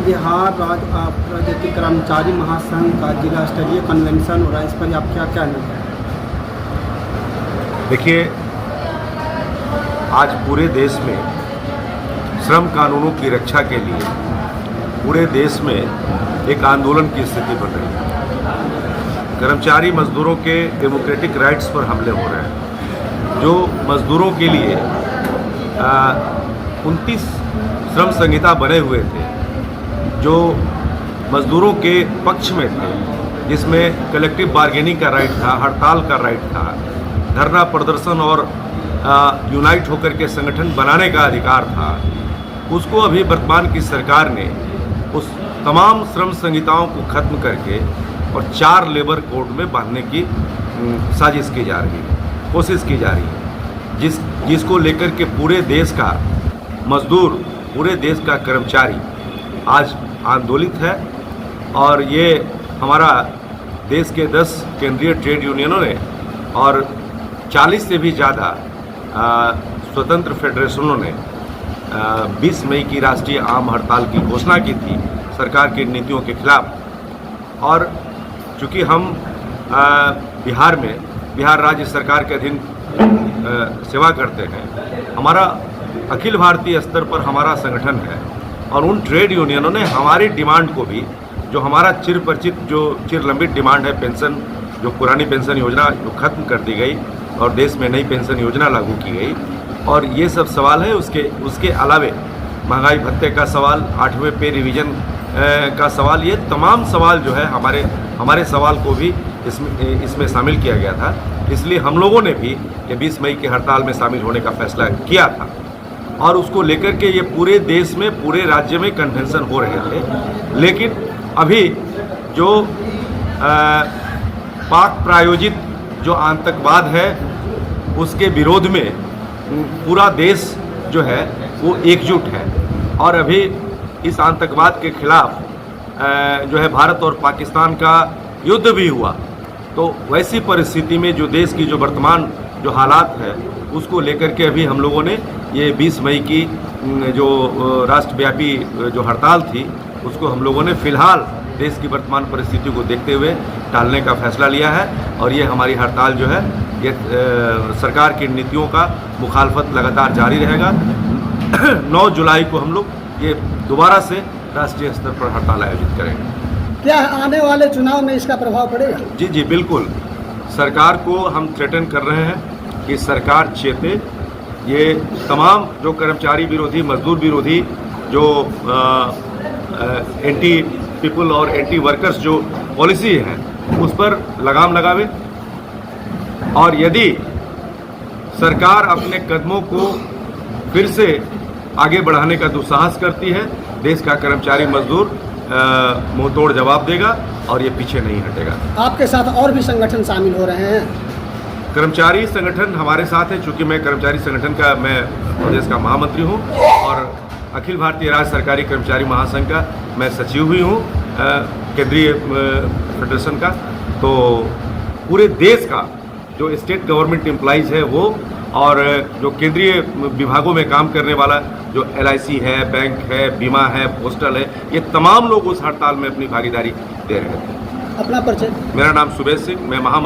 बिहार राज्य कर्मचारी महासंघ का जिला स्तरीय कन्वेंशन हो रहा है, इस पर आप क्या कहना है? देखिए, आज पूरे देश में श्रम कानूनों की रक्षा के लिए पूरे देश में एक आंदोलन की स्थिति बन रही है। कर्मचारी मजदूरों के डेमोक्रेटिक राइट्स पर हमले हो रहे हैं। जो मजदूरों के लिए 29 श्रम संहिता बने हुए थे, जो मजदूरों के पक्ष में थे, जिसमें कलेक्टिव बार्गेनिंग का राइट था, हड़ताल का राइट था, धरना प्रदर्शन और यूनाइट होकर के संगठन बनाने का अधिकार था, उसको अभी वर्तमान की सरकार ने उस तमाम श्रम संहिताओं को खत्म करके और 4 लेबर कोड में बांधने की साजिश की जा रही है, कोशिश की जा रही है, जिसको लेकर के पूरे देश का मजदूर, पूरे देश का कर्मचारी आज आंदोलित है। और ये हमारा देश के 10 केंद्रीय ट्रेड यूनियनों ने और 40 से भी ज़्यादा स्वतंत्र फेडरेशनों ने 20 मई की राष्ट्रीय आम हड़ताल की घोषणा की थी सरकार की नीतियों के खिलाफ। और चूँकि हम बिहार राज्य सरकार के अधीन सेवा करते हैं, हमारा अखिल भारतीय स्तर पर हमारा संगठन है और उन ट्रेड यूनियनों ने हमारी डिमांड को भी, जो हमारा चिर लंबित डिमांड है, पेंशन, जो पुरानी पेंशन योजना जो खत्म कर दी गई और देश में नई पेंशन योजना लागू की गई, और ये सब सवाल है। उसके अलावे महंगाई भत्ते का सवाल, 8वें पे रिवीजन का सवाल, ये तमाम सवाल जो है हमारे सवाल को भी इसमें शामिल किया गया था। इसलिए हम लोगों ने भी ये 20 मई की हड़ताल में शामिल होने का फैसला किया था और उसको लेकर के ये पूरे देश में, पूरे राज्य में कन्वेंशन हो रहे थे। लेकिन अभी जो पाक प्रायोजित जो आतंकवाद है, उसके विरोध में पूरा देश जो है वो एकजुट है और अभी इस आतंकवाद के खिलाफ जो है भारत और पाकिस्तान का युद्ध भी हुआ। तो वैसी परिस्थिति में जो देश की जो वर्तमान जो हालात है, उसको लेकर के अभी हम लोगों ने ये 20 मई की जो राष्ट्रव्यापी जो हड़ताल थी, उसको हम लोगों ने फिलहाल देश की वर्तमान परिस्थिति को देखते हुए टालने का फैसला लिया है। और ये हमारी हड़ताल जो है ये सरकार की नीतियों का मुखालफत लगातार जारी रहेगा। 9 जुलाई को हम लोग ये दोबारा से राष्ट्रीय स्तर पर हड़ताल आयोजित करेंगे। क्या आने वाले चुनाव में इसका प्रभाव पड़ेगा? जी बिल्कुल। सरकार को हम थ्रेटन कर रहे हैं कि सरकार चेते, ये तमाम जो कर्मचारी विरोधी, मजदूर विरोधी, जो एंटी पीपल और एंटी वर्कर्स जो पॉलिसी है, उस पर लगाम लगावे। और यदि सरकार अपने कदमों को फिर से आगे बढ़ाने का दुस्साहस करती है, देश का कर्मचारी मजदूर मुंह तोड़ जवाब देगा और ये पीछे नहीं हटेगा। आपके साथ और भी संगठन शामिल हो रहे हैं? कर्मचारी संगठन हमारे साथ है, चूँकि मैं कर्मचारी संगठन का प्रदेश का महामंत्री हूँ और अखिल भारतीय राज्य सरकारी कर्मचारी महासंघ का मैं सचिव भी हूँ, केंद्रीय फेडरेशन का। तो पूरे देश का जो स्टेट गवर्नमेंट एम्प्लॉइज़ है वो, और जो केंद्रीय विभागों में काम करने वाला जो LIC है, बैंक है, बीमा है, पोस्टल है, ये तमाम लोग उस हड़ताल में अपनी भागीदारी दे रहे थे। अपना परिचय? मेरा नाम सुबेश सिंह, मैं महामंत्री